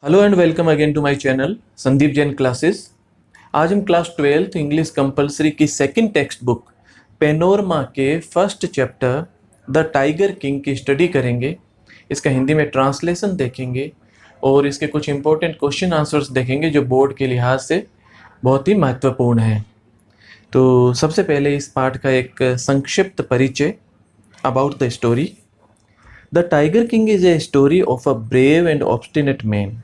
Hello and welcome again to my channel Sandeep Jain classes. आज हम class 12th English compulsory की second text book Panorama के first chapter the Tiger King की study करेंगे। इसका हिंदी में ट्रांसलेशन देखेंगे और इसके कुछ इंपॉर्टेंट क्वेश्चन आंसर्स देखेंगे जो बोर्ड के लिहाज से बहुत ही महत्वपूर्ण है। तो सबसे पहले इस पाठ का एक संक्षिप्त परिचय about the story. The Tiger king is a story of a brave and obstinate man.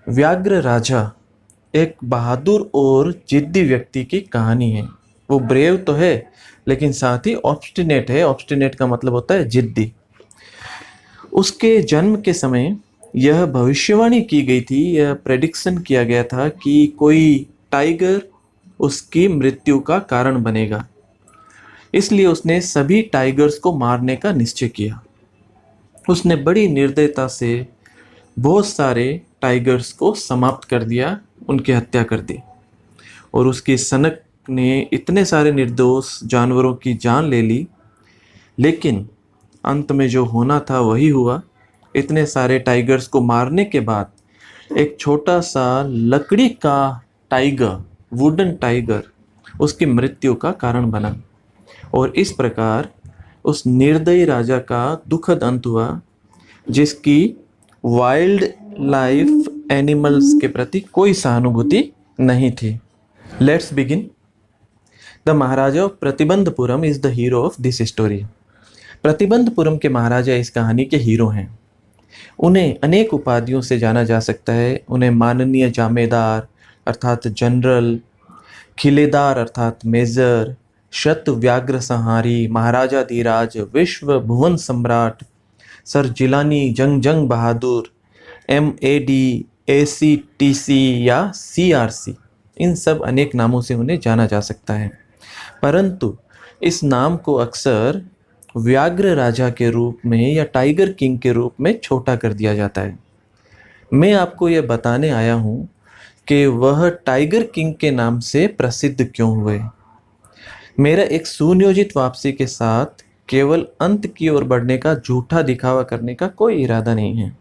व्याघ्र राजा एक बहादुर और जिद्दी व्यक्ति की कहानी है। वो ब्रेव तो है लेकिन साथ ही ऑब्स्टिनेट है। ऑब्स्टिनेट का मतलब होता है जिद्दी। उसके जन्म के समय यह भविष्यवाणी की गई थी, यह प्रेडिक्शन किया गया था कि कोई टाइगर उसकी मृत्यु का कारण बनेगा। इसलिए उसने सभी टाइगर्स को मारने का निश्चय किया। उसने बड़ी निर्दयता से बहुत सारे टाइगर्स को समाप्त कर दिया, उनकी हत्या कर दी। और उसकी सनक ने इतने सारे निर्दोष जानवरों की जान ले ली, लेकिन अंत में जो होना था वही हुआ। इतने सारे टाइगर्स को मारने के बाद एक छोटा सा लकड़ी का टाइगर, वुडन टाइगर, उसकी मृत्यु का कारण बना। और इस प्रकार उस निर्दयी राजा का दुखद अंत हुआ, जिसकी वाइल्ड लाइफ एनिमल्स के प्रति कोई सहानुभूति नहीं थी। Let's begin. The Maharaja of Pratibandapuram is the hero of this story. Pratibandapuram के महाराजा इस कहानी के हीरो हैं। उन्हें अनेक उपाधियों से जाना जा सकता है। उन्हें माननीय जामेदार अर्थात जनरल, खिलेदार अर्थात मेजर, शत व्याघ्र संहारी, महाराजा धीराज, विश्व भुवन सम्राट, सर जिलानी, जंग जंग बहादुर, MAD, ACTC या CRC, इन सब अनेक नामों से उन्हें जाना जा सकता है। परंतु इस नाम को अक्सर व्याघ्र राजा के रूप में या टाइगर किंग के रूप में छोटा कर दिया जाता है। मैं आपको यह बताने आया हूँ कि वह टाइगर किंग के नाम से प्रसिद्ध क्यों हुए। मेरा एक सुनियोजित वापसी के साथ केवल अंत की ओर बढ़ने का झूठा दिखावा करने का कोई इरादा नहीं है।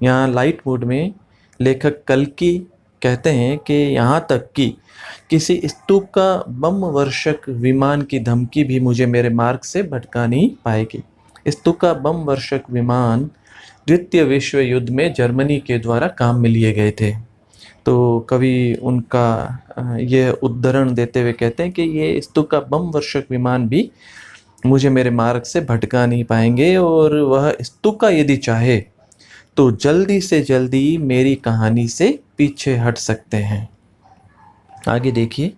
यहाँ लाइट मूड में लेखक कल्कि कहते हैं कि यहाँ तक कि किसी स्तूका बम वर्षक विमान की धमकी भी मुझे मेरे मार्ग से भटका नहीं पाएगी। स्तूका बम वर्षक विमान द्वितीय विश्व युद्ध में जर्मनी के द्वारा काम में लिए गए थे। तो कवि उनका यह उद्धरण देते हुए कहते हैं कि ये स्तूका बम वर्षक विमान भी मुझे मेरे मार्ग से भटका नहीं पाएंगे, और वह स्तूका यदि चाहे तो जल्दी से जल्दी मेरी कहानी से पीछे हट सकते हैं। आगे देखिए।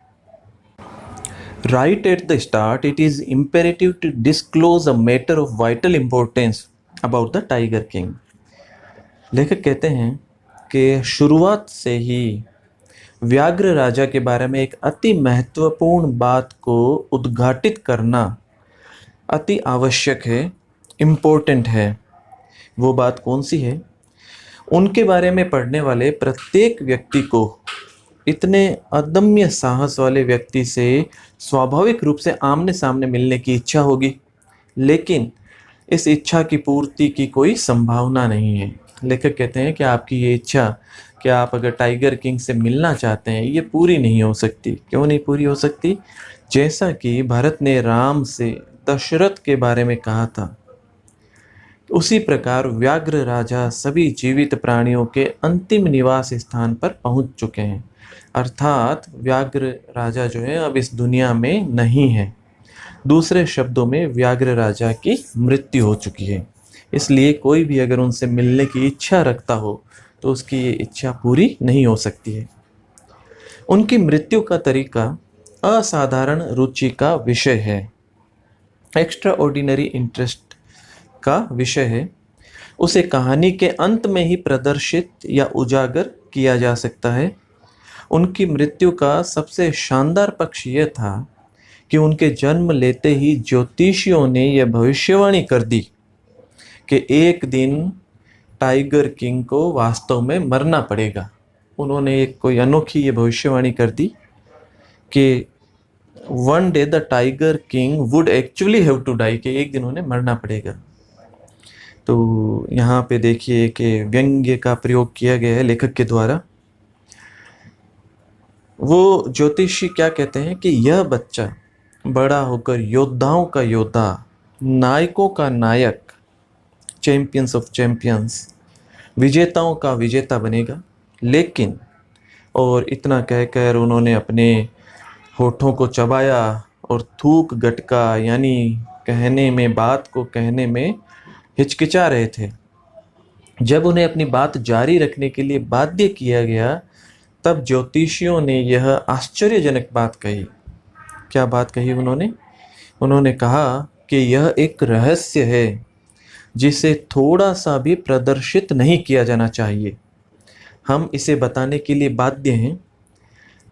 Right at the start it is imperative to disclose a matter of vital importance about the Tiger King. लेखक कहते हैं कि शुरुआत से ही व्याघ्र राजा के बारे में एक अति महत्वपूर्ण बात को उद्घाटित करना अति आवश्यक है, इम्पोर्टेंट है। वो बात कौन सी है? उनके बारे में पढ़ने वाले प्रत्येक व्यक्ति को इतने अदम्य साहस वाले व्यक्ति से स्वाभाविक रूप से आमने सामने मिलने की इच्छा होगी, लेकिन इस इच्छा की पूर्ति की कोई संभावना नहीं है। लेखक कहते हैं कि आपकी ये इच्छा कि आप अगर टाइगर किंग से मिलना चाहते हैं, ये पूरी नहीं हो सकती। क्यों नहीं पूरी हो सकती? जैसा कि भरत ने राम से दशरथ के बारे में कहा था, उसी प्रकार व्याघ्र राजा सभी जीवित प्राणियों के अंतिम निवास स्थान पर पहुंच चुके हैं। अर्थात व्याघ्र राजा जो है अब इस दुनिया में नहीं है। दूसरे शब्दों में व्याघ्र राजा की मृत्यु हो चुकी है। इसलिए कोई भी अगर उनसे मिलने की इच्छा रखता हो तो उसकी ये इच्छा पूरी नहीं हो सकती है। उनकी मृत्यु का तरीका असाधारण रुचि का विषय है, एक्स्ट्रा ऑर्डिनरी इंटरेस्ट का विषय है। उसे कहानी के अंत में ही प्रदर्शित या उजागर किया जा सकता है। उनकी मृत्यु का सबसे शानदार पक्ष यह था कि उनके जन्म लेते ही ज्योतिषियों ने यह भविष्यवाणी कर दी कि एक दिन टाइगर किंग को वास्तव में मरना पड़ेगा। उन्होंने एक कोई अनोखी ये भविष्यवाणी कर दी कि one day the Tiger King would actually have to die, कि एक दिन उन्हें मरना पड़ेगा। तो यहाँ पे देखिए कि व्यंग्य का प्रयोग किया गया है लेखक के द्वारा। वो ज्योतिषी क्या कहते हैं कि यह बच्चा बड़ा होकर योद्धाओं का योद्धा, नायकों का नायक, चैंपियंस ऑफ चैंपियंस, विजेताओं का विजेता बनेगा। लेकिन, और इतना कहकर उन्होंने अपने होठों को चबाया और थूक गटका, यानी कहने में, बात को कहने में हिचकिचा रहे थे। जब उन्हें अपनी बात जारी रखने के लिए बाध्य किया गया, तब ज्योतिषियों ने यह आश्चर्यजनक बात कही। क्या बात कही उन्होंने? उन्होंने कहा कि यह एक रहस्य है जिसे थोड़ा सा भी प्रदर्शित नहीं किया जाना चाहिए। हम इसे बताने के लिए बाध्य हैं।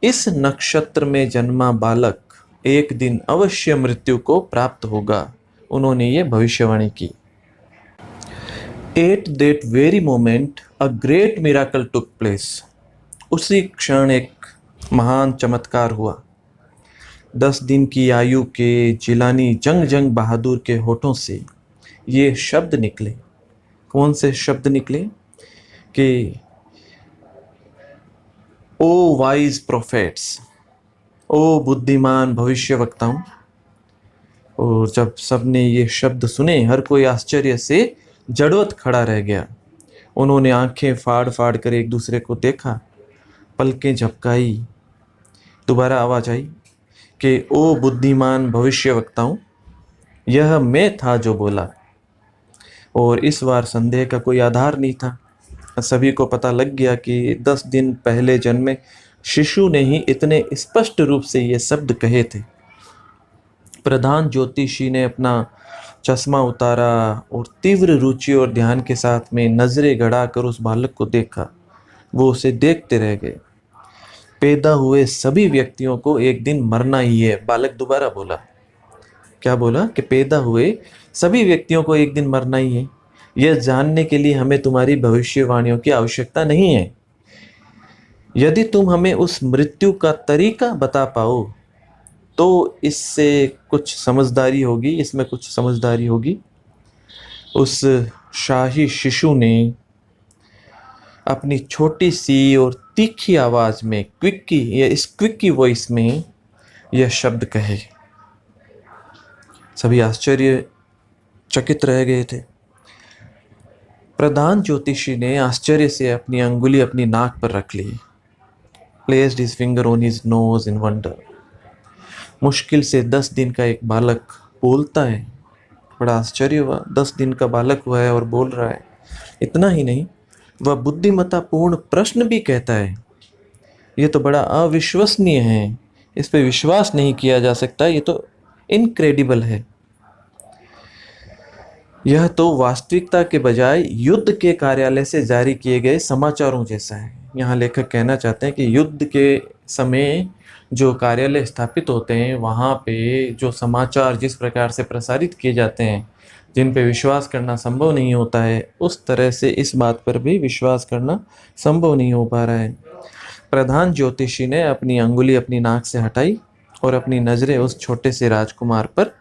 इस नक्षत्र में जन्मा बालक एक दिन अवश्य मृत्यु को प्राप्त होगा। उन्होंने ये भविष्यवाणी की। At that very moment, a great miracle took place. उसी क्षण एक महान चमत्कार हुआ। 10 दिन की आयु के जिलानी जंग बहादुर के होठों से ये शब्द निकले। कौन से शब्द निकले? कि ओ वाइज प्रोफेट्स, ओ बुद्धिमान भविष्यवक्ताओं। और जब सबने ये शब्द सुने, हर कोई आश्चर्य से जड़वत खड़ा रह गया। उन्होंने आंखें फाड़ फाड़ कर एक दूसरे को देखा, पलकें झपकाई। दोबारा आवाज आई कि ओ बुद्धिमान भविष्यवक्ताओं, यह मैं था जो बोला। और इस बार संदेह का कोई आधार नहीं था। सभी को पता लग गया कि 10 दिन पहले जन्मे शिशु ने ही इतने स्पष्ट रूप से ये शब्द कहे थे। प्रधान ज्योतिषी ने अपना चश्मा उतारा और तीव्र रुचि और ध्यान के साथ में नजरें गड़ाकर उस बालक को देखा। वो उसे देखते रह गए। पैदा हुए सभी व्यक्तियों को एक दिन मरना ही है। बालक दोबारा बोला। क्या बोला? कि पैदा हुए सभी व्यक्तियों को एक दिन मरना ही है। यह जानने के लिए हमें तुम्हारी भविष्यवाणियों की आवश्यकता नहीं है। यदि तुम हमें उस मृत्यु का तरीका बता पाओ तो इससे कुछ समझदारी होगी, इसमें कुछ समझदारी होगी। उस शाही शिशु ने अपनी छोटी सी और तीखी आवाज में, इस क्विकी वॉइस में यह शब्द कहे। सभी आश्चर्यचकित रह गए थे। प्रधान ज्योतिषी ने आश्चर्य से अपनी अंगुली अपनी नाक पर रख ली। Placed his finger on his nose in wonder. मुश्किल से 10 दिन का एक बालक बोलता है। बड़ा आश्चर्य हुआ। 10 दिन का बालक हुआ है और बोल रहा है। इतना ही नहीं, वह बुद्धिमत्तापूर्ण प्रश्न भी कहता है। ये तो बड़ा अविश्वसनीय है। इस पे विश्वास नहीं किया जा सकता। ये तो इनक्रेडिबल है। यह तो वास्तविकता के बजाय युद्ध के कार्यालय से जारी किए गए समाचारों जैसा है। यहाँ लेखक कहना चाहते हैं कि युद्ध के समय जो कार्यालय स्थापित होते हैं, वहाँ पे जो समाचार जिस प्रकार से प्रसारित किए जाते हैं, जिन पे विश्वास करना संभव नहीं होता है, उस तरह से इस बात पर भी विश्वास करना संभव नहीं हो पा रहा है। प्रधान ज्योतिषी ने अपनी अंगुली अपनी नाक से हटाई और अपनी नज़रें उस छोटे से राजकुमार पर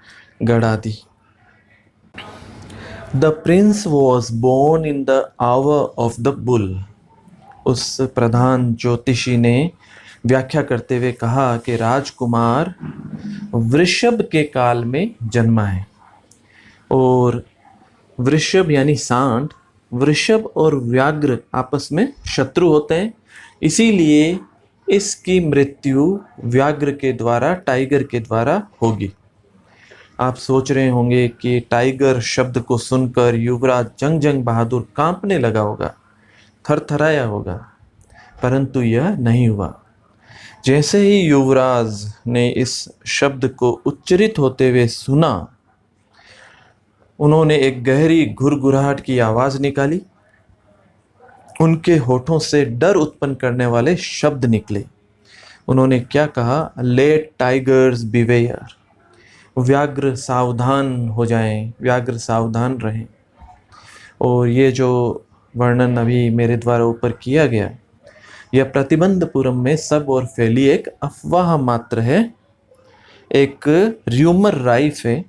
गड़ा दी। The prince was born in the hour of the bull. उस प्रधान ज्योतिषी ने व्याख्या करते हुए कहा कि राजकुमार वृषभ के काल में जन्मा है। और वृषभ यानी सांड, वृषभ और व्याघ्र आपस में शत्रु होते हैं। इसीलिए इसकी मृत्यु व्याघ्र के द्वारा, टाइगर के द्वारा होगी। आप सोच रहे होंगे कि टाइगर शब्द को सुनकर युवराज जंग बहादुर कांपने लगा होगा, थरथराया होगा, परंतु यह नहीं हुआ। जैसे ही युवराज ने इस शब्द को उच्चरित होते हुए सुना, उन्होंने एक गहरी घुरघुराहट की आवाज निकाली। उनके होठों से डर उत्पन्न करने वाले शब्द निकले। उन्होंने क्या कहा? Let tigers beware. व्याघ्र सावधान हो जाएं, व्याघ्र सावधान रहें। और ये जो वर्णन अभी मेरे द्वारा ऊपर किया गया, यह प्रतिबंधपुरम में सब और फैली एक अफवाह मात्र है, एक र्यूमर राइफ है।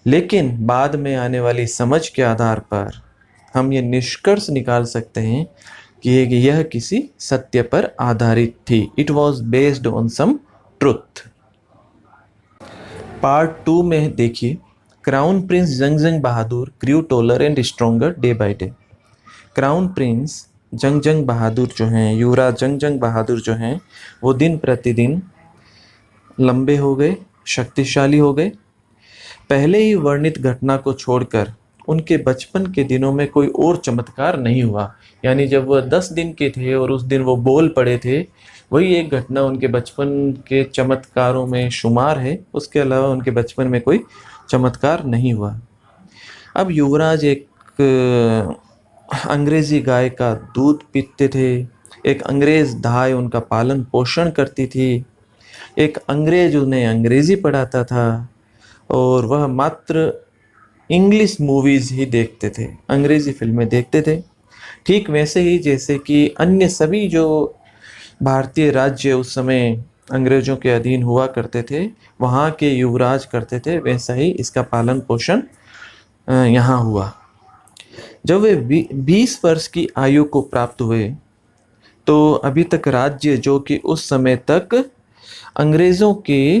लेकिन बाद में आने वाली समझ के आधार पर हम ये निष्कर्ष निकाल सकते हैं कि यह किसी सत्य पर आधारित थी। It was based on some truth. Part 2 में देखिए, crown prince Jungjung Bahadur grew taller and stronger day by day. Crown prince Jungjung Bahadur जो हैं, युवराज जंगजंग बहादुर जो हैं, वो दिन प्रतिदिन लंबे हो गए, शक्तिशाली हो गए। पहले ही वर्णित घटना को छोड़कर उनके बचपन के दिनों में कोई और चमत्कार नहीं हुआ। यानी जब वह 10 दिन के थे और उस दिन वो बोल पड़े थे, वही एक घटना उनके बचपन के चमत्कारों में शुमार है। उसके अलावा उनके बचपन में कोई चमत्कार नहीं हुआ। अब युवराज एक अंग्रेजी गाय का दूध पीते थे, एक अंग्रेज दाई उनका पालन पोषण करती थी, एक अंग्रेज उन्हें अंग्रेजी पढ़ाता था और वह मात्र इंग्लिश मूवीज़ ही देखते थे, अंग्रेज़ी फिल्में देखते थे। ठीक वैसे ही जैसे कि अन्य सभी जो भारतीय राज्य उस समय अंग्रेज़ों के अधीन हुआ करते थे, वहाँ के युवराज करते थे, वैसा ही इसका पालन पोषण यहाँ हुआ। जब वे 20 वर्ष की आयु को प्राप्त हुए तो अभी तक राज्य जो कि उस समय तक अंग्रेज़ों के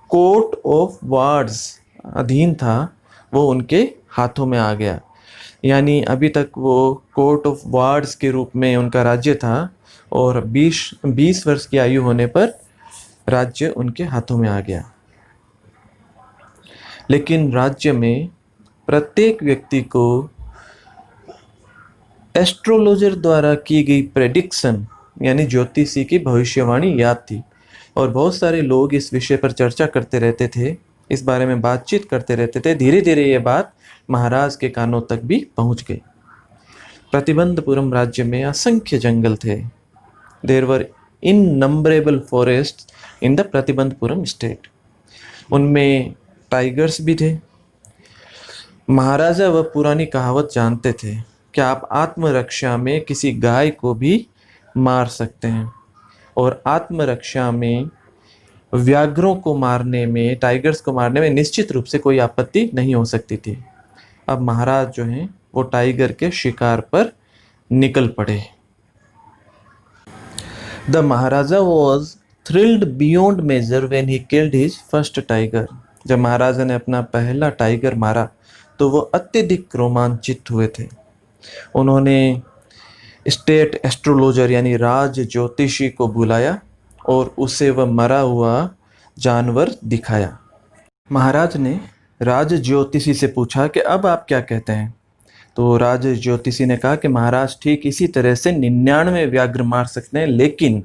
कोर्ट ऑफ वार्ड्स अधीन था, वो उनके हाथों में आ गया। यानी अभी तक वो कोर्ट ऑफ वार्ड्स के रूप में उनका राज्य था और 20 वर्ष की आयु होने पर राज्य उनके हाथों में आ गया। लेकिन राज्य में प्रत्येक व्यक्ति को एस्ट्रोलॉजर द्वारा की गई प्रेडिक्शन यानी ज्योतिषी की भविष्यवाणी याद थी और बहुत सारे लोग इस विषय पर चर्चा करते रहते थे, इस बारे में बातचीत करते रहते थे। धीरे धीरे ये बात महाराज के कानों तक भी पहुंच गई। प्रतिबंधपुरम राज्य में असंख्य जंगल थे। There were innumerable forests in the Pratibandhapuram state. उनमें टाइगर्स भी थे। महाराजा वह पुरानी कहावत जानते थे कि आप आत्मरक्षा में किसी गाय को भी मार सकते हैं और आत्मरक्षा में व्याघ्रों को मारने में, टाइगर्स को मारने में निश्चित रूप से कोई आपत्ति नहीं हो सकती थी। अब महाराज जो हैं वो टाइगर के शिकार पर निकल पड़े। The Maharaja was thrilled beyond measure when he killed his first tiger. जब महाराजा ने अपना पहला टाइगर मारा तो वो अत्यधिक रोमांचित हुए थे। उन्होंने स्टेट एस्ट्रोलॉजर यानी राज ज्योतिषी को बुलाया और उसे वह मरा हुआ जानवर दिखाया। महाराज ने राज ज्योतिषी से पूछा कि अब आप क्या कहते हैं। तो राज ज्योतिषी ने कहा कि महाराज ठीक इसी तरह से 99 व्याघ्र मार सकते हैं। लेकिन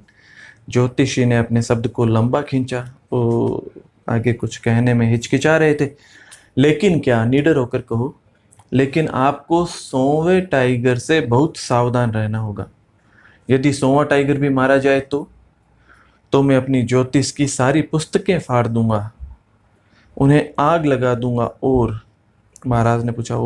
ज्योतिषी ने अपने शब्द को लंबा खींचा, वो आगे कुछ कहने में हिचकिचा रहे थे। लेकिन क्या, निडर होकर कहो, लेकिन आपको 100वें टाइगर से बहुत सावधान रहना होगा। यदि 100वां टाइगर भी मारा जाए तो मैं अपनी ज्योतिष की सारी पुस्तकें फाड़ दूंगा, उन्हें आग लगा दूंगा। और महाराज ने पूछा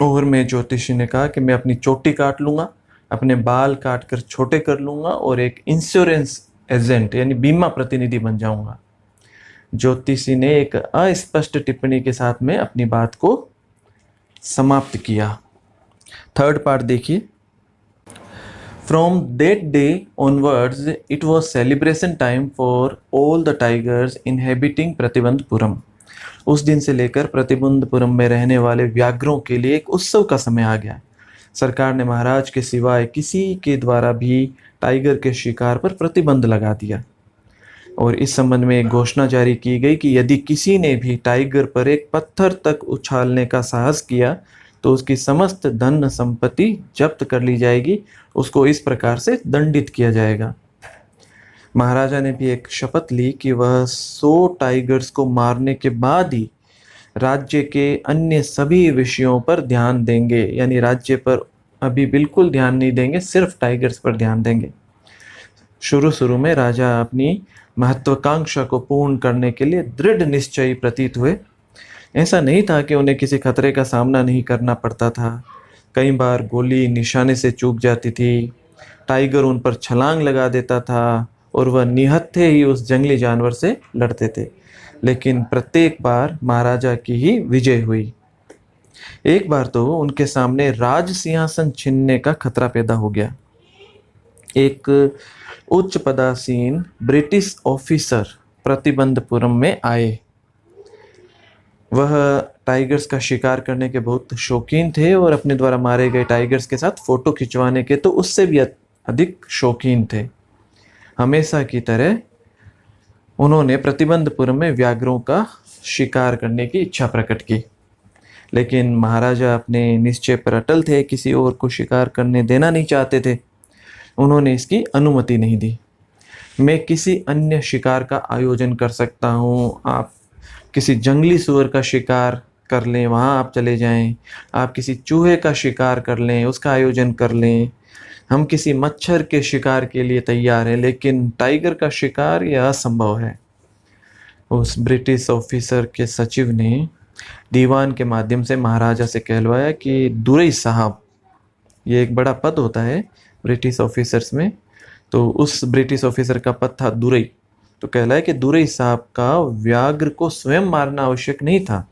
और मैं ज्योतिषी ने कहा कि मैं अपनी चोटी काट लूँगा, अपने बाल काट कर छोटे कर लूँगा और एक इंश्योरेंस एजेंट यानी बीमा प्रतिनिधि बन जाऊँगा। ज्योतिषी ने एक अस्पष्ट टिप्पणी के साथ में अपनी बात को समाप्त किया। थर्ड पार्ट देखिए। From that day onwards it was celebration time for all the tigers inhabiting Pratibandapuram. उस दिन से लेकर प्रतिबंधपुरम में रहने वाले व्याघ्रों के लिए एक उत्सव का समय आ गया। सरकार ने महाराज के सिवाय किसी के द्वारा भी टाइगर के शिकार पर प्रतिबंध लगा दिया और इस संबंध में एक घोषणा जारी की गई कि यदि किसी ने भी टाइगर पर एक पत्थर तक उछालने का साहस किया तो उसकी समस्त धन संपत्ति जब्त कर ली जाएगी, उसको इस प्रकार से दंडित किया जाएगा। महाराजा ने भी एक शपथ ली कि वह 100 टाइगर्स को मारने के बाद ही राज्य के अन्य सभी विषयों पर ध्यान देंगे। यानी राज्य पर अभी बिल्कुल ध्यान नहीं देंगे, सिर्फ टाइगर्स पर ध्यान देंगे। शुरू में राजा अपनी महत्वाकांक्षा को पूर्ण करने के लिए दृढ़ निश्चयी प्रतीत हुए। ऐसा नहीं था कि उन्हें किसी खतरे का सामना नहीं करना पड़ता था। कई बार गोली निशाने से चूक जाती थी, टाइगर उन पर छलांग लगा देता था और वह निहत्थे ही उस जंगली जानवर से लड़ते थे। लेकिन प्रत्येक बार महाराजा की ही विजय हुई। एक बार तो उनके सामने राज सिंहासन छीनने का खतरा पैदा हो गया। एक उच्च पदासीन ब्रिटिश ऑफिसर प्रतिबंधपुरम में आए। वह टाइगर्स का शिकार करने के बहुत शौकीन थे और अपने द्वारा मारे गए टाइगर्स के साथ फोटो खिंचवाने के तो उससे भी अधिक शौकीन थे। हमेशा की तरह उन्होंने प्रतिबंधपुरम में व्याघ्रों का शिकार करने की इच्छा प्रकट की, लेकिन महाराजा अपने निश्चय पर अटल थे, किसी और को शिकार करने देना नहीं चाहते थे। उन्होंने इसकी अनुमति नहीं दी। मैं किसी अन्य शिकार का आयोजन कर सकता हूँ, आप किसी जंगली सूअर का शिकार कर लें, वहाँ आप चले जाएं, आप किसी चूहे का शिकार कर लें, उसका आयोजन कर लें, हम किसी मच्छर के शिकार के लिए तैयार हैं, लेकिन टाइगर का शिकार यह असंभव है। उस ब्रिटिश ऑफिसर के सचिव ने दीवान के माध्यम से महाराजा से कहलवाया कि दुरई साहब, ये एक बड़ा पद होता है ब्रिटिश ऑफिसर्स में, तो उस ब्रिटिश ऑफिसर का पद था दुरई। तो कहलाया कि दुरई साहब का व्याघ्र को स्वयं मारना आवश्यक नहीं था।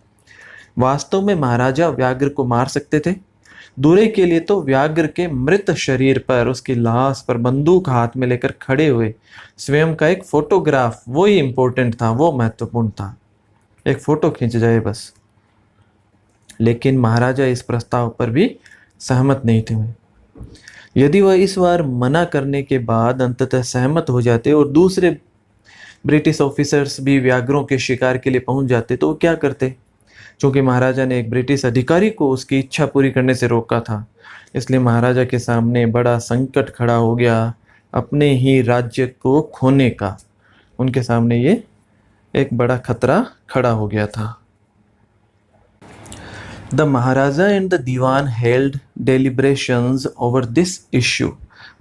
वास्तव में महाराजा व्याघ्र को मार सकते थे। दुरई के लिए तो व्याघ्र के मृत शरीर पर, उसकी लाश पर बंदूक हाथ में लेकर खड़े हुए स्वयं का एक फोटोग्राफ, वो ही इम्पोर्टेंट था, वो महत्वपूर्ण था। एक फोटो खींच जाए बस। लेकिन महाराजा इस प्रस्ताव पर भी सहमत नहीं थे। यदि वह इस बार मना करने के बाद अंततः सहमत हो जाते और दूसरे ब्रिटिश ऑफिसर्स भी व्याघ्रों के शिकार के लिए पहुंच जाते तो वो क्या करते? क्योंकि महाराजा ने एक ब्रिटिश अधिकारी को उसकी इच्छा पूरी करने से रोका था, इसलिए महाराजा के सामने बड़ा संकट खड़ा हो गया, अपने ही राज्य को खोने का। उनके सामने ये एक बड़ा खतरा खड़ा हो गया था। The Maharaja and the Diwan held deliberations over this issue.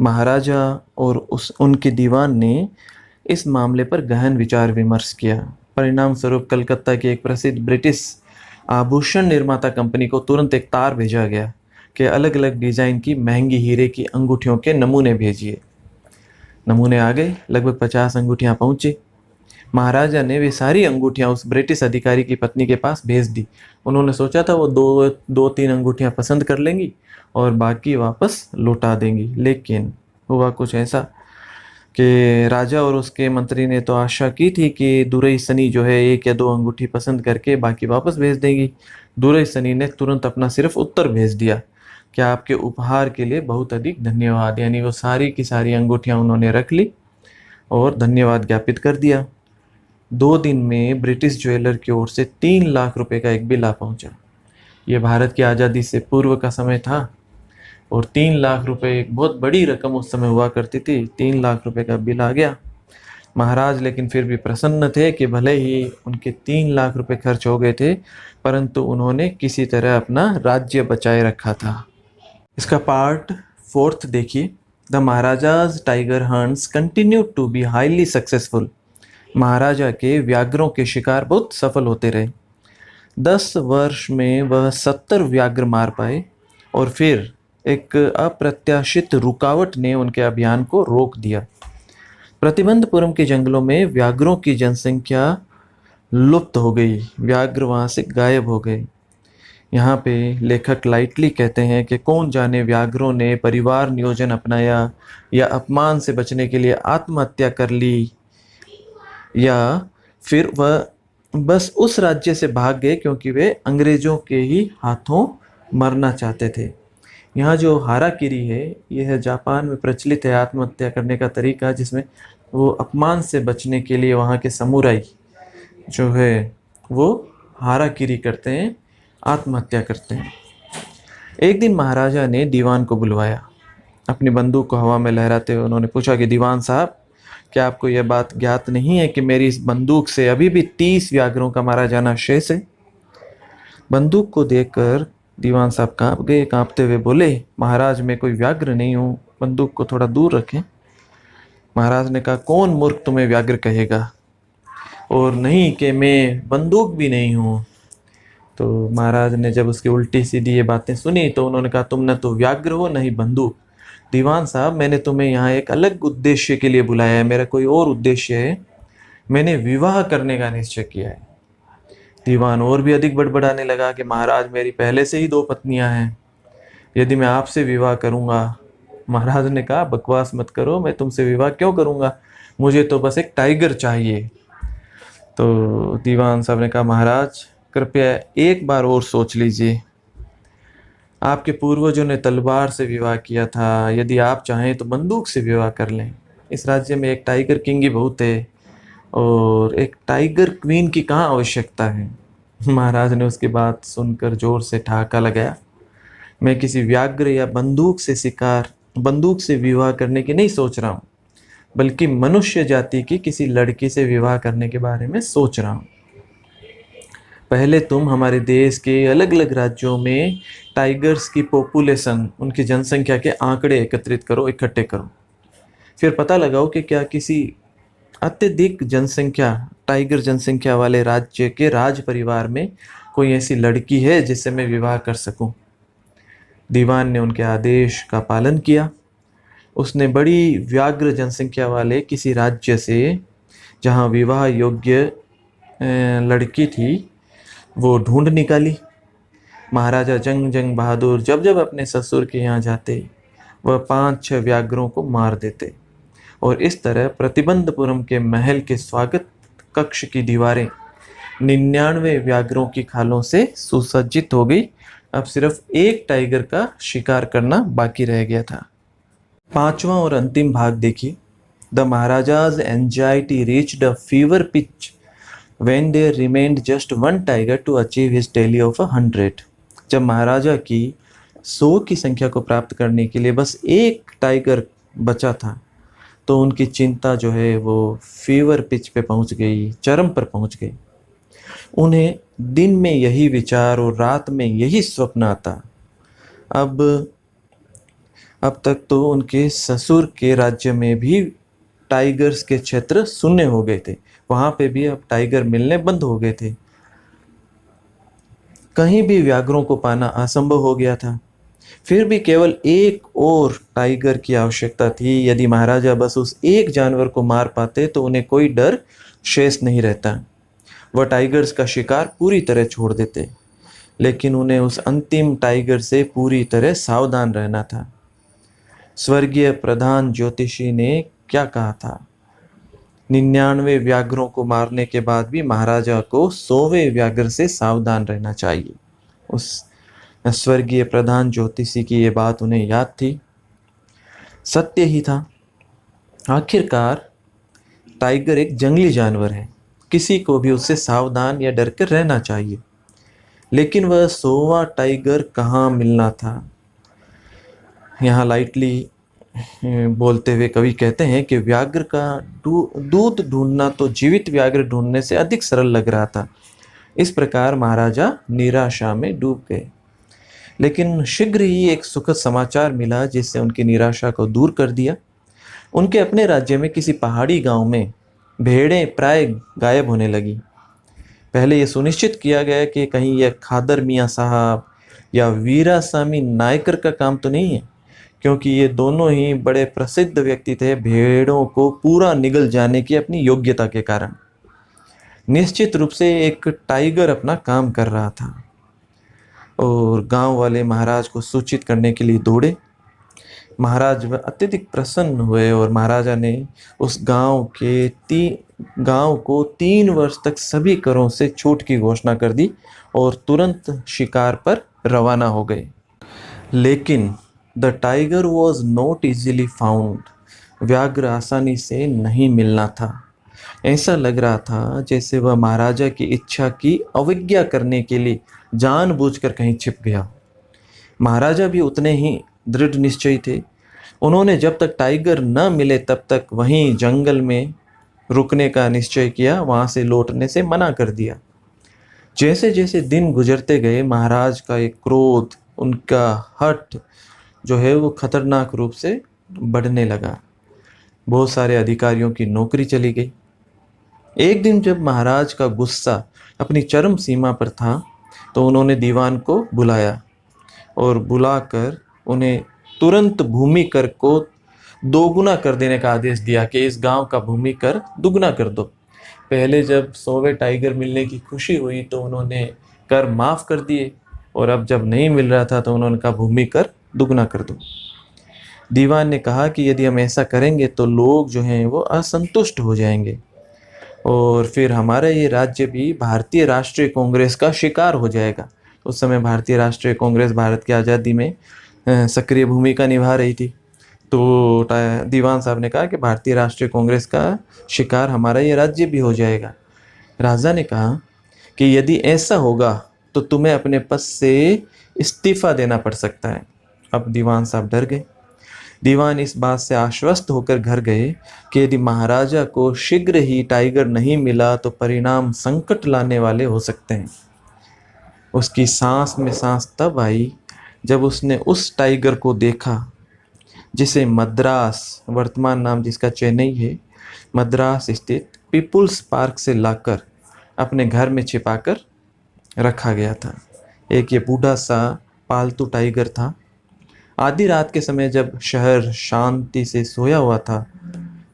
महाराजा और उनके दीवान ने इस मामले पर गहन विचार विमर्श किया। परिणाम स्वरूप कलकत्ता की एक प्रसिद्ध ब्रिटिश आभूषण निर्माता कंपनी को तुरंत एक तार भेजा गया कि अलग अलग डिज़ाइन की महंगी हीरे की अंगूठियों के नमूने भेजिए। नमूने आ गए, लगभग 50 अंगूठियाँ पहुँची। महाराजा ने वे सारी अंगूठियाँ उस ब्रिटिश अधिकारी की पत्नी के पास भेज दी। उन्होंने सोचा था वो दो तीन अंगूठियाँ पसंद कर लेंगी और बाकी वापस लौटा देंगी, लेकिन हुआ कुछ ऐसा कि राजा और उसके मंत्री ने तो आशा की थी कि दुरई सनी जो है 1 या 2 अंगूठी पसंद करके बाकी वापस भेज देंगी। दुरई सनी ने तुरंत अपना सिर्फ उत्तर भेज दिया कि आपके उपहार के लिए बहुत अधिक धन्यवाद। यानी वो सारी की सारी अंगूठियाँ उन्होंने रख ली और धन्यवाद ज्ञापित कर दिया। 2 दिन में ब्रिटिश ज्वेलर की ओर से 3 लाख रुपए का एक बिल आ पहुंचा। ये भारत की आज़ादी से पूर्व का समय था और 3 लाख रुपए एक बहुत बड़ी रकम उस समय हुआ करती थी। 3 लाख रुपए का बिल आ गया। महाराज लेकिन फिर भी प्रसन्न थे कि भले ही उनके 3 लाख रुपए खर्च हो गए थे, परंतु उन्होंने किसी तरह अपना राज्य बचाए रखा था। इसका पार्ट 4 देखिए। The maharaja's tiger hunts continue to be highly successful. महाराजा के व्याघ्रों के शिकार बहुत सफल होते रहे। 10 वर्ष में वह 70 व्याघ्र मार पाए और फिर एक अप्रत्याशित रुकावट ने उनके अभियान को रोक दिया। प्रतिबंधपुरम के जंगलों में व्याघ्रों की जनसंख्या लुप्त हो गई। व्याघ्र वहाँ से गायब हो गए। यहाँ पे लेखक लाइटली कहते हैं कि कौन जाने व्याघ्रों ने परिवार नियोजन अपनाया या अपमान से बचने के लिए आत्महत्या कर ली, या फिर वह बस उस राज्य से भाग गए क्योंकि वे अंग्रेज़ों के ही हाथों मरना चाहते थे। यहाँ जो हाराकिरी है, यह है जापान में प्रचलित है आत्महत्या करने का तरीका, जिसमें वो अपमान से बचने के लिए वहाँ के समुराई जो है वो हाराकिरी करते हैं, आत्महत्या करते हैं। एक दिन महाराजा ने दीवान को बुलवाया। अपनी बंदूक को हवा में लहराते हुए उन्होंने पूछा कि दीवान साहब, क्या आपको यह बात ज्ञात नहीं है कि मेरी इस बंदूक से अभी भी 30 व्याघ्रों का मारा जाना शेष है? बंदूक को देखकर दीवान साहब कांप गए। कांपते हुए बोले, महाराज मैं कोई व्याघ्र नहीं हूँ, बंदूक को थोड़ा दूर रखें। महाराज ने कहा, कौन मूर्ख तुम्हें व्याघ्र कहेगा, और नहीं कि मैं बंदूक भी नहीं हूँ। तो महाराज ने जब उसकी उल्टी सीधी ये बातें सुनी तो उन्होंने कहा, तुम न तो व्याघ्र हो न ही बंदूक। दीवान साहब, मैंने तुम्हें यहाँ एक अलग उद्देश्य के लिए बुलाया है, मेरा कोई और उद्देश्य है। मैंने विवाह करने का निश्चय किया है। दीवान और भी अधिक बड़बड़ाने लगा कि महाराज, मेरी पहले से ही 2 पत्नियां हैं, यदि मैं आपसे विवाह करूंगा। महाराज ने कहा, बकवास मत करो, मैं तुमसे विवाह क्यों करूंगा, मुझे तो बस एक टाइगर चाहिए। तो दीवान साहब ने कहा, महाराज कृपया एक बार और सोच लीजिए, आपके पूर्वजों ने तलवार से विवाह किया था, यदि आप चाहें तो बंदूक से विवाह कर लें। इस राज्य में एक टाइगर किंग ही बहुत है, और एक टाइगर क्वीन की कहाँ आवश्यकता है। महाराज ने उसकी बात सुनकर जोर से ठहाका लगाया। मैं किसी व्याघ्र या बंदूक से विवाह करने की नहीं सोच रहा हूँ, बल्कि मनुष्य जाति की किसी लड़की से विवाह करने के बारे में सोच रहा हूँ। पहले तुम हमारे देश के अलग अलग राज्यों में टाइगर्स की पॉपुलेशन, उनकी जनसंख्या के आंकड़े इकट्ठे करो। फिर पता लगाओ कि क्या किसी अत्यधिक टाइगर जनसंख्या वाले राज्य के राज परिवार में कोई ऐसी लड़की है जिससे मैं विवाह कर सकूं। दीवान ने उनके आदेश का पालन किया। उसने बड़ी व्याघ्र जनसंख्या वाले किसी राज्य से जहां विवाह योग्य लड़की थी वो ढूंढ निकाली। महाराजा जंग बहादुर जब जब अपने ससुर के यहाँ जाते, वह 5-6 व्याघ्रों को मार देते, और इस तरह प्रतिबंधपुरम के महल के स्वागत कक्ष की दीवारें 99 व्याघ्रों की खालों से सुसज्जित हो गई। अब सिर्फ एक टाइगर का शिकार करना बाकी रह गया था। 5वां और अंतिम भाग देखिए। The maharaja's anxiety reached a fever pitch when there remained just one tiger to achieve his tally of 100। जब महाराजा की 100 की संख्या को प्राप्त करने के लिए बस एक टाइगर बचा था, तो उनकी चिंता जो है वो फीवर पिच पे पहुंच गई, चरम पर पहुंच गई। उन्हें दिन में यही विचार और रात में यही स्वप्न आता। अब तक तो उनके ससुर के राज्य में भी टाइगर्स के क्षेत्र शून्य हो गए थे, वहां पे भी अब टाइगर मिलने बंद हो गए थे। कहीं भी व्याघ्रों को पाना असंभव हो गया था। फिर भी केवल एक और टाइगर की आवश्यकता थी। यदि महाराजा बस उस एक जानवर को मार पाते तो उन्हें कोई डर शेष नहीं रहता। वह टाइगर्स का शिकार पूरी तरह छोड़ देते, लेकिन उन्हें उस अंतिम टाइगर से पूरी तरह सावधान रहना था। स्वर्गीय प्रधान ज्योतिषी ने क्या कहा था? 99 व्याघ्रों को मारने के बाद भी महाराजा को 100वें व्याघ्र से सावधान रहना चाहिए। उस स्वर्गीय प्रधान ज्योतिषी की ये बात उन्हें याद थी। सत्य ही था। आखिरकार टाइगर एक जंगली जानवर है, किसी को भी उससे सावधान या डर कर रहना चाहिए। लेकिन वह 100वां टाइगर कहाँ मिलना था? यहाँ लाइटली बोलते हुए कवि कहते हैं कि व्याघ्र का दूध ढूंढना तो जीवित व्याघ्र ढूंढने से अधिक सरल लग रहा था। इस प्रकार महाराजा निराशा में डूब गए। लेकिन शीघ्र ही एक सुखद समाचार मिला जिससे उनकी निराशा को दूर कर दिया। उनके अपने राज्य में किसी पहाड़ी गांव में भेड़ें प्राय गायब होने लगी। पहले यह सुनिश्चित किया गया कि कहीं यह खादर मियाँ साहब या वीरासामी नायकर का काम तो नहीं है, क्योंकि ये दोनों ही बड़े प्रसिद्ध व्यक्ति थे भेड़ों को पूरा निगल जाने की अपनी योग्यता के कारण। निश्चित रूप से एक टाइगर अपना काम कर रहा था, और गांव वाले महाराज को सूचित करने के लिए दौड़े। महाराज अत्यधिक प्रसन्न हुए और महाराजा ने उस गांव को 3 वर्ष तक सभी करों से छूट की घोषणा कर दी और तुरंत शिकार पर रवाना हो गए। लेकिन the tiger was not easily found. व्याघ्र आसानी से नहीं मिलना था। ऐसा लग रहा था जैसे वह महाराजा की इच्छा की अवज्ञा करने के लिए जानबूझकर कहीं छिप गया। महाराजा भी उतने ही दृढ़ निश्चयी थे। उन्होंने जब तक टाइगर न मिले तब तक वहीं जंगल में रुकने का निश्चय किया, वहां से लौटने से मना कर दिया। जैसे जैसे दिन गुजरते गए महाराज का एक क्रोध, उनका हठ जो है वो खतरनाक रूप से बढ़ने लगा। बहुत सारे अधिकारियों की नौकरी चली गई। एक दिन जब महाराज का गुस्सा अपनी चरम सीमा पर था तो उन्होंने दीवान को बुलाया और बुलाकर उन्हें तुरंत भूमि कर को दोगुना कर देने का आदेश दिया कि इस गांव का भूमि कर दुगना कर दो। पहले जब 100वें टाइगर मिलने की खुशी हुई तो उन्होंने कर माफ़ कर दिए, और अब जब नहीं मिल रहा था तो उन्होंने कहा भूमि कर दुगना कर दो। दीवान ने कहा कि यदि हम ऐसा करेंगे तो लोग जो हैं वो असंतुष्ट हो जाएंगे, और फिर हमारा ये राज्य भी भारतीय राष्ट्रीय कांग्रेस का शिकार हो जाएगा। उस समय भारतीय राष्ट्रीय कांग्रेस भारत की आज़ादी में सक्रिय भूमिका निभा रही थी। तो दीवान साहब ने कहा कि भारतीय राष्ट्रीय कांग्रेस का शिकार हमारा ये राज्य भी हो जाएगा। राजा ने कहा कि यदि ऐसा होगा तो तुम्हें अपने पद से इस्तीफा देना पड़ सकता है। अब दीवान साहब डर गए। दीवान इस बात से आश्वस्त होकर घर गए कि यदि महाराजा को शीघ्र ही टाइगर नहीं मिला तो परिणाम संकट लाने वाले हो सकते हैं। उसकी सांस में सांस तब आई जब उसने उस टाइगर को देखा जिसे मद्रास, वर्तमान नाम जिसका चेन्नई है, मद्रास स्थित पीपुल्स पार्क से लाकर अपने घर में छिपाकर रखा गया था। एक ये बूढ़ा सा पालतू टाइगर था। आधी रात के समय जब शहर शांति से सोया हुआ था,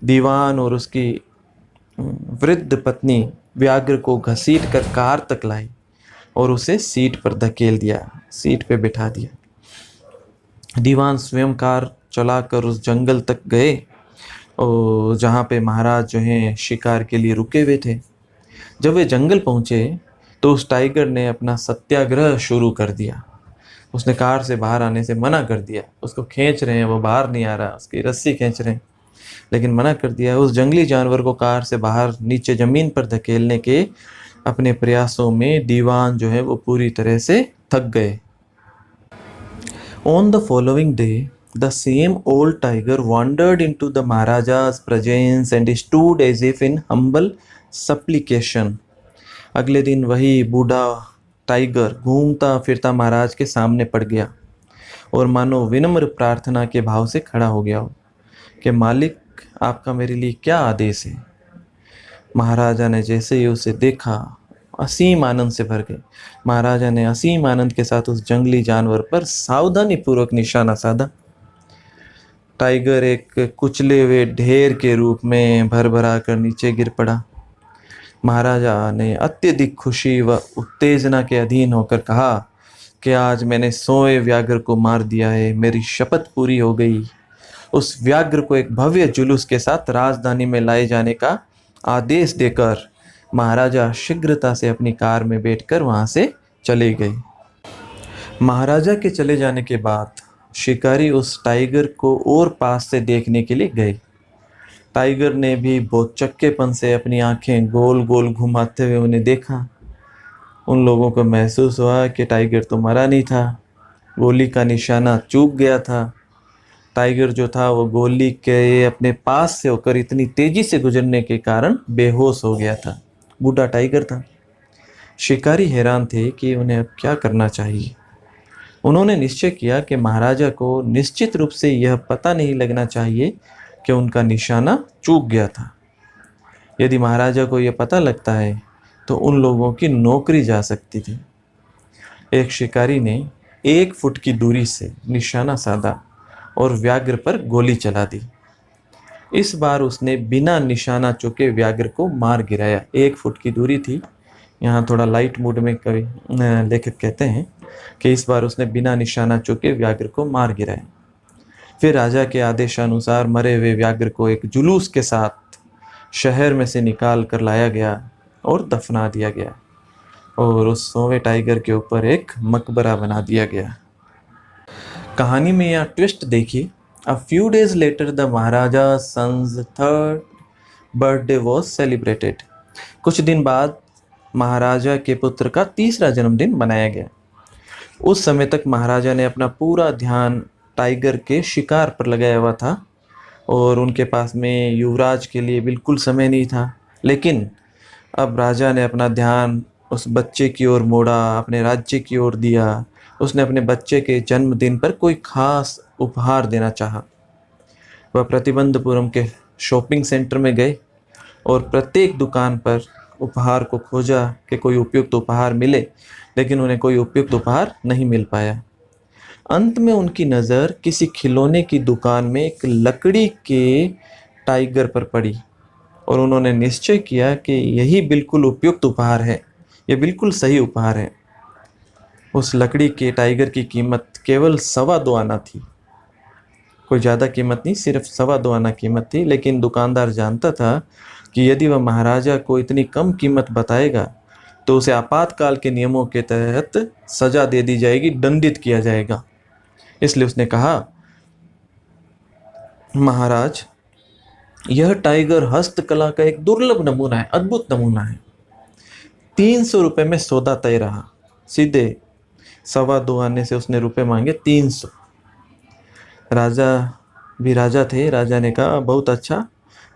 दीवान और उसकी वृद्ध पत्नी व्याघ्र को घसीट कर कार तक लाई और उसे सीट पर धकेल दिया, सीट पे बिठा दिया। दीवान स्वयं कार चलाकर उस जंगल तक गए और जहाँ पे महाराज जो हैं शिकार के लिए रुके हुए थे। जब वे जंगल पहुँचे तो उस टाइगर ने अपना सत्याग्रह शुरू कर दिया। उसने कार से बाहर आने से मना कर दिया। उसको खींच रहे हैं, वो बाहर नहीं आ रहा, उसकी रस्सी खींच रहे हैं, लेकिन मना कर दिया। उस जंगली जानवर को कार से बाहर नीचे ज़मीन पर धकेलने के अपने प्रयासों में दीवान जो है वो पूरी तरह से थक गए। On the following day, the same old tiger wandered into the Maharaja's presence and stood as if in humble supplication. अगले दिन वही बूढ़ा टाइगर घूमता फिरता महाराज के सामने पड़ गया और मानो विनम्र प्रार्थना के भाव से खड़ा हो गया हो कि मालिक, आपका मेरे लिए क्या आदेश है। महाराजा ने जैसे ही उसे देखा असीम आनंद से भर गए। महाराजा ने असीम आनंद के साथ उस जंगली जानवर पर सावधानी पूर्वक निशाना साधा। टाइगर एक कुचले हुए ढेर के रूप में भरभरा कर नीचे गिर पड़ा। महाराजा ने अत्यधिक खुशी व उत्तेजना के अधीन होकर कहा कि आज मैंने 100वें व्याघ्र को मार दिया है, मेरी शपथ पूरी हो गई। उस व्याघ्र को एक भव्य जुलूस के साथ राजधानी में लाए जाने का आदेश देकर महाराजा शीघ्रता से अपनी कार में बैठकर वहां से चले गए। महाराजा के चले जाने के बाद शिकारी उस टाइगर को और पास से देखने के लिए गए। टाइगर ने भी बहुत चक्केपन से अपनी आंखें गोल गोल घुमाते हुए उन्हें देखा। उन लोगों को महसूस हुआ कि टाइगर तो मरा नहीं था, गोली का निशाना चूक गया था। टाइगर जो था वो गोली के अपने पास से होकर इतनी तेजी से गुजरने के कारण बेहोश हो गया था। बूढ़ा टाइगर था। शिकारी हैरान थे कि उन्हें अब क्या करना चाहिए। उन्होंने निश्चय किया कि महाराजा को निश्चित रूप से यह पता नहीं लगना चाहिए कि उनका निशाना चूक गया था। यदि महाराजा को यह पता लगता है तो उन लोगों की नौकरी जा सकती थी। एक शिकारी ने 1 फुट की दूरी से निशाना साधा और व्याघ्र पर गोली चला दी। इस बार उसने बिना निशाना चूके व्याघ्र को मार गिराया। 1 फुट की दूरी थी। यहाँ थोड़ा लाइट मूड में कवि लेखक कहते हैं कि इस बार उसने बिना निशाना चूके व्याघ्र को मार गिराया। फिर राजा के आदेशानुसार मरे हुए व्याघ्र को एक जुलूस के साथ शहर में से निकाल कर लाया गया और दफना दिया गया, और उस 100वें टाइगर के ऊपर एक मकबरा बना दिया गया। कहानी में यह ट्विस्ट देखिए। A few days later, the Maharaja's son's 3rd birthday was celebrated. कुछ दिन बाद महाराजा के पुत्र का 3रा जन्मदिन मनाया गया। उस समय तक महाराजा ने अपना पूरा ध्यान टाइगर के शिकार पर लगाया हुआ था और उनके पास में युवराज के लिए बिल्कुल समय नहीं था। लेकिन अब राजा ने अपना ध्यान उस बच्चे की ओर मोड़ा, अपने राज्य की ओर दिया। उसने अपने बच्चे के जन्मदिन पर कोई खास उपहार देना चाहा। वह प्रतिबंधपुरम के शॉपिंग सेंटर में गए और प्रत्येक दुकान पर उपहार को खोजा कि कोई उपयुक्त उपहार मिले, लेकिन उन्हें कोई उपयुक्त उपहार नहीं मिल पाया। अंत में उनकी नज़र किसी खिलौने की दुकान में एक लकड़ी के टाइगर पर पड़ी। और उन्होंने निश्चय किया कि यही बिल्कुल उपयुक्त उपहार है, ये बिल्कुल सही उपहार है। उस लकड़ी के टाइगर की कीमत केवल 2.25 आना थी, कोई ज़्यादा कीमत नहीं, सिर्फ 2.25 आना कीमत थी। लेकिन दुकानदार जानता था कि यदि वह महाराजा को इतनी कम कीमत बताएगा तो उसे आपातकाल के नियमों के तहत सजा दे दी जाएगी, दंडित किया जाएगा। इसलिए उसने कहा, महाराज, यह टाइगर हस्तकला का एक दुर्लभ नमूना है, अद्भुत नमूना है। 300 रुपये में सौदा तय रहा। सीधे 2.25 आने से उसने रुपए मांगे 300। राजा भी राजा थे। राजा ने कहा, बहुत अच्छा,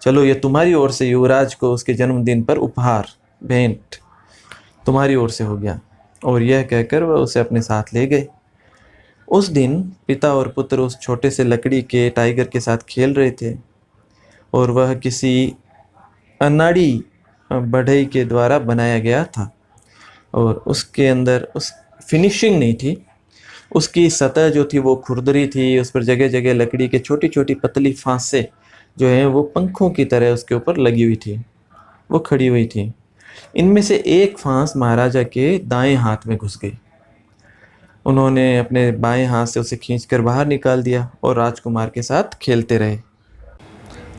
चलो ये तुम्हारी ओर से युवराज को उसके जन्मदिन पर उपहार, भेंट तुम्हारी ओर से हो गया। और यह कहकर वह उसे अपने साथ ले गए। उस दिन पिता और पुत्र उस छोटे से लकड़ी के टाइगर के साथ खेल रहे थे और वह किसी अनाड़ी बढ़ई के द्वारा बनाया गया था और उसके अंदर उस फिनिशिंग नहीं थी। उसकी सतह जो थी वो खुरदरी थी, उस पर जगह जगह लकड़ी के छोटी छोटी पतली फांसें जो हैं वो पंखों की तरह उसके ऊपर लगी हुई थी, वो खड़ी हुई थी। इनमें से एक फांस महाराजा के दाएं हाथ में घुस गई। उन्होंने अपने बाएं हाथ से उसे खींचकर बाहर निकाल दिया और राजकुमार के साथ खेलते रहे।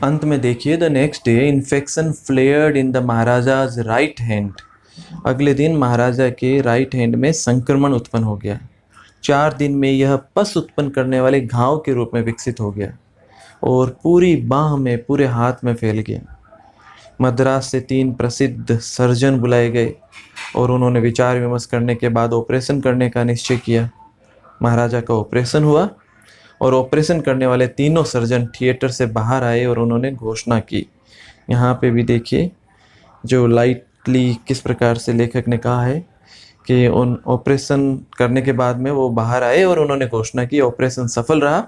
अंत में देखिए, the next day infection flared in the maharaja's right hand. अगले दिन महाराजा के राइट हैंड में संक्रमण उत्पन्न हो गया। 4 दिन में यह पस उत्पन्न करने वाले घाव के रूप में विकसित हो गया और पूरी बाह में, पूरे हाथ में फैल गया। मद्रास से 3 प्रसिद्ध सर्जन बुलाए गए और उन्होंने विचार विमर्श करने के बाद ऑपरेशन करने का निश्चय किया। महाराजा का ऑपरेशन हुआ और ऑपरेशन करने वाले तीनों सर्जन थिएटर से बाहर आए और उन्होंने घोषणा की। यहाँ पे भी देखिए जो लाइटली किस प्रकार से लेखक ने कहा है कि उन ऑपरेशन करने के बाद में वो बाहर आए और उन्होंने घोषणा की, ऑपरेशन सफल रहा,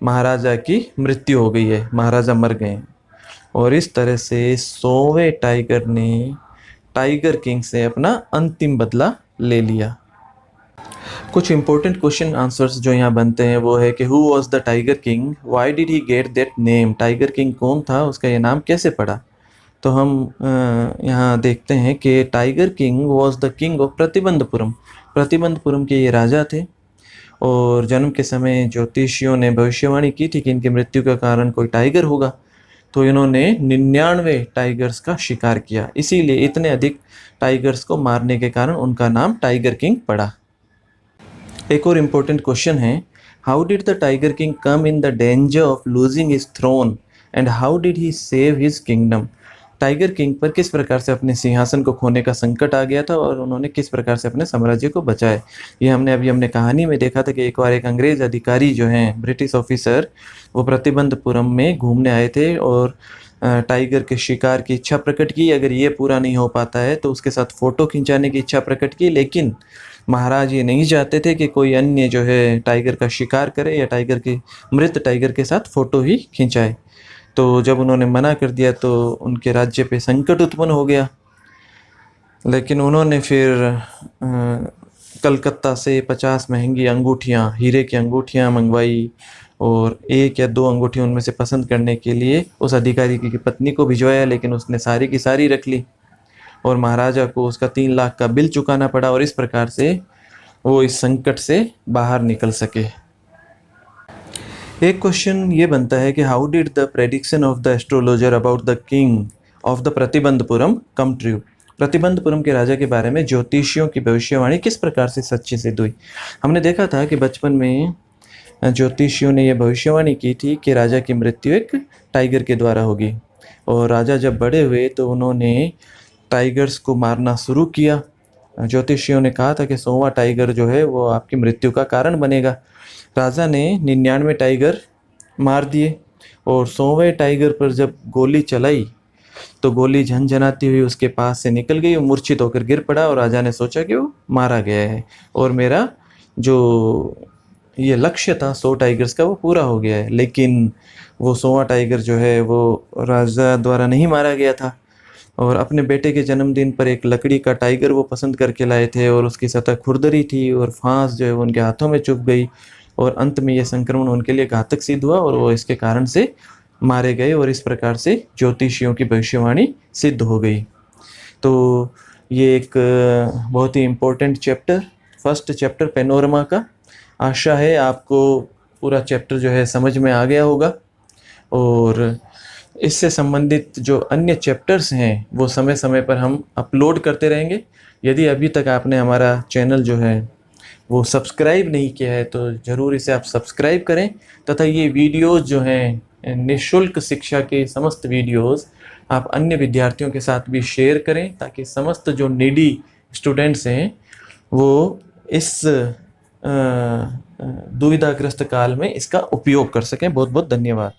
महाराजा की मृत्यु हो गई है, महाराजा मर गए हैं। और इस तरह से 100वें टाइगर ने टाइगर किंग से अपना अंतिम बदला ले लिया। कुछ इंपॉर्टेंट क्वेश्चन आंसर्स जो यहाँ बनते हैं वो है कि who was the Tiger king, why did he get that name, tiger king कौन था, उसका ये नाम कैसे पड़ा। तो हम यहाँ देखते हैं कि tiger king was the king of Pratibandapuram. Pratibandapuram के ये राजा थे और जन्म के समय ज्योतिषियों ने भविष्यवाणी की थी कि इनकी मृत्यु का कारण कोई टाइगर होगा। तो इन्होंने 99 टाइगर्स का शिकार किया, इसीलिए इतने अधिक टाइगर्स को मारने के कारण उनका नाम टाइगर किंग पड़ा। एक और इम्पोर्टेंट क्वेश्चन है, how did the Tiger King come in the danger of losing his throne and how did he save his kingdom. Tiger King पर किस प्रकार से अपने सिंहासन को खोने का संकट आ गया था और उन्होंने किस प्रकार से अपने साम्राज्य को बचाया। ये हमने कहानी में देखा था कि एक बार एक अंग्रेज अधिकारी जो हैं, ब्रिटिश ऑफिसर, वो प्रतिबंधपुरम में घूमने आए थे और टाइगर के शिकार की इच्छा प्रकट की। अगर ये पूरा नहीं हो पाता है तो उसके साथ फ़ोटो खिंचाने की इच्छा प्रकट की, लेकिन महाराज ये नहीं चाहते थे कि कोई अन्य जो है टाइगर का शिकार करे या मृत टाइगर के साथ फ़ोटो ही खिंचाए। तो जब उन्होंने मना कर दिया तो उनके राज्य पे संकट उत्पन्न हो गया। लेकिन उन्होंने फिर कलकत्ता से 50 महंगी अंगूठियाँ, हीरे की अंगूठियाँ मंगवाई और 1 या 2 अंगूठियाँ उनमें से पसंद करने के लिए उस अधिकारी की पत्नी को भिजवाया, लेकिन उसने सारी की सारी रख ली और महाराजा को उसका 3 लाख का बिल चुकाना पड़ा और इस प्रकार से वो इस संकट से बाहर निकल सके। एक क्वेश्चन ये बनता है कि how did the prediction of the astrologer about the king of the Pratibandapuram come true. Pratibandapuram के राजा के बारे में ज्योतिषियों की भविष्यवाणी किस प्रकार से सच्ची सिद्ध हुई। हमने देखा था कि बचपन में ज्योतिषियों ने यह भविष्यवाणी की थी कि राजा की मृत्यु एक टाइगर के द्वारा होगी और राजा जब बड़े हुए तो उन्होंने टाइगर्स को मारना शुरू किया। ज्योतिषियों ने कहा था कि 100वां टाइगर जो है वो आपकी मृत्यु का कारण बनेगा। राजा ने 99 टाइगर मार दिए और 100वें टाइगर पर जब गोली चलाई तो गोली झनझनाती हुई उसके पास से निकल गई, वो मूर्छित होकर गिर पड़ा और राजा ने सोचा कि वो मारा गया है और मेरा जो ये लक्ष्य था 100 टाइगर्स का वो पूरा हो गया है। लेकिन वो 100वां टाइगर जो है वो राजा द्वारा नहीं मारा गया था और अपने बेटे के जन्मदिन पर एक लकड़ी का टाइगर वो पसंद करके लाए थे और उसकी सतह खुरदरी थी और फांस जो है वो उनके हाथों में चुभ गई और अंत में ये संक्रमण उनके लिए घातक सिद्ध हुआ और वो इसके कारण से मारे गए और इस प्रकार से ज्योतिषियों की भविष्यवाणी सिद्ध हो गई। तो ये एक बहुत ही important chapter, first chapter panorama का। आशा है आपको पूरा चैप्टर जो है समझ में आ गया होगा, और इससे संबंधित जो अन्य चैप्टर्स हैं वो समय समय पर हम अपलोड करते रहेंगे। यदि अभी तक आपने हमारा चैनल जो है वो सब्सक्राइब नहीं किया है तो ज़रूर इसे आप सब्सक्राइब करें, तथा ये वीडियोज़ जो हैं निःशुल्क शिक्षा के समस्त वीडियोज़ आप अन्य विद्यार्थियों के साथ भी शेयर करें, ताकि समस्त जो नीडी स्टूडेंट्स हैं वो इस दुविधाग्रस्त काल में इसका उपयोग कर सकें। बहुत बहुत धन्यवाद।